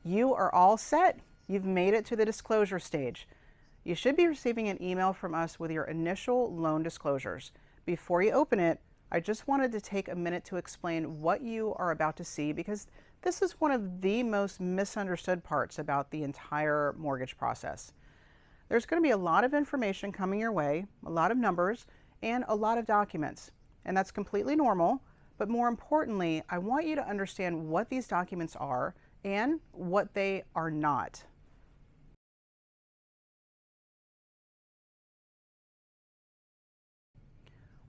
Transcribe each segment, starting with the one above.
You are all set. You've made it to the disclosure stage. You should be receiving an email from us with your initial loan disclosures. Before you open it, I just wanted to take a minute to explain what you are about to see, because this is one of the most misunderstood parts about the entire mortgage process. There's going to be a lot of information coming your way, a lot of numbers, and a lot of documents. And that's completely normal, but more importantly, I want you to understand what these documents are and what they are not.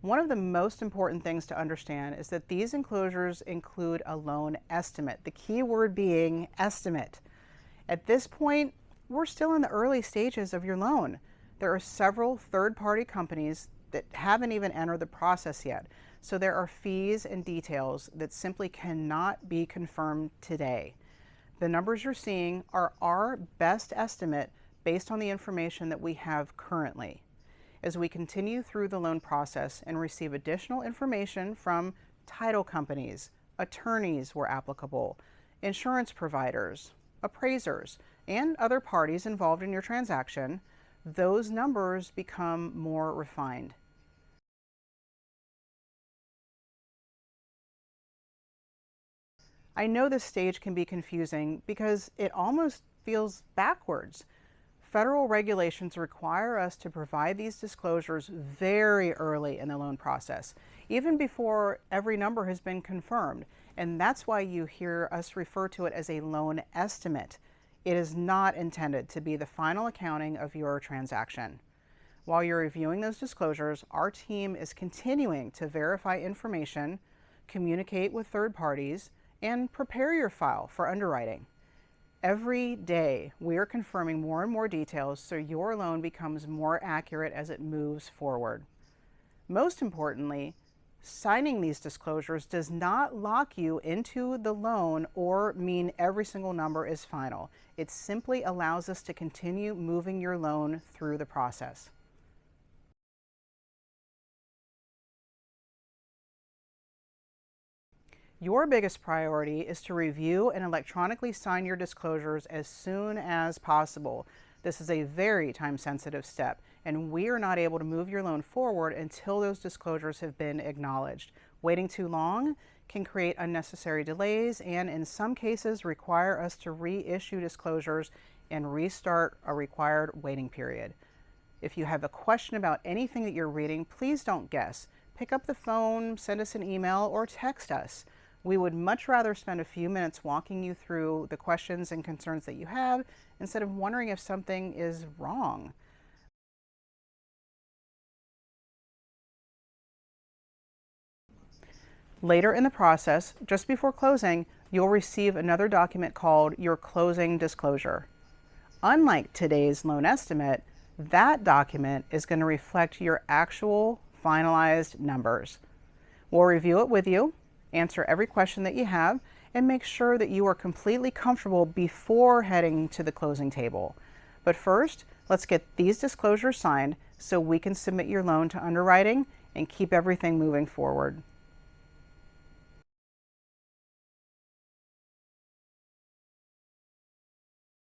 One of the most important things to understand is that these enclosures include a loan estimate, the key word being estimate. At this point, we're still in the early stages of your loan. There are several third-party companies that haven't even entered the process yet, so there are fees and details that simply cannot be confirmed today. The numbers you're seeing are our best estimate based on the information that we have currently. As we continue through the loan process and receive additional information from title companies, attorneys where applicable, insurance providers, appraisers, and other parties involved in your transaction, those numbers become more refined. I know this stage can be confusing because it almost feels backwards. Federal regulations require us to provide these disclosures very early in the loan process, even before every number has been confirmed. And that's why you hear us refer to it as a loan estimate. It is not intended to be the final accounting of your transaction. While you're reviewing those disclosures, our team is continuing to verify information, communicate with third parties, and prepare your file for underwriting. Every day, we are confirming more and more details so your loan becomes more accurate as it moves forward. Most importantly, signing these disclosures does not lock you into the loan or mean every single number is final. It simply allows us to continue moving your loan through the process. Your biggest priority is to review and electronically sign your disclosures as soon as possible. This is a very time-sensitive step, and we are not able to move your loan forward until those disclosures have been acknowledged. Waiting too long can create unnecessary delays and, in some cases, require us to reissue disclosures and restart a required waiting period. If you have a question about anything that you're reading, please don't guess. Pick up the phone, send us an email, or text us. We would much rather spend a few minutes walking you through the questions and concerns that you have instead of wondering if something is wrong. Later in the process, just before closing, you'll receive another document called your closing disclosure. Unlike today's loan estimate, that document is going to reflect your actual finalized numbers. We'll review it with you, answer every question that you have, and make sure that you are completely comfortable before heading to the closing table. But first, let's get these disclosures signed so we can submit your loan to underwriting and keep everything moving forward.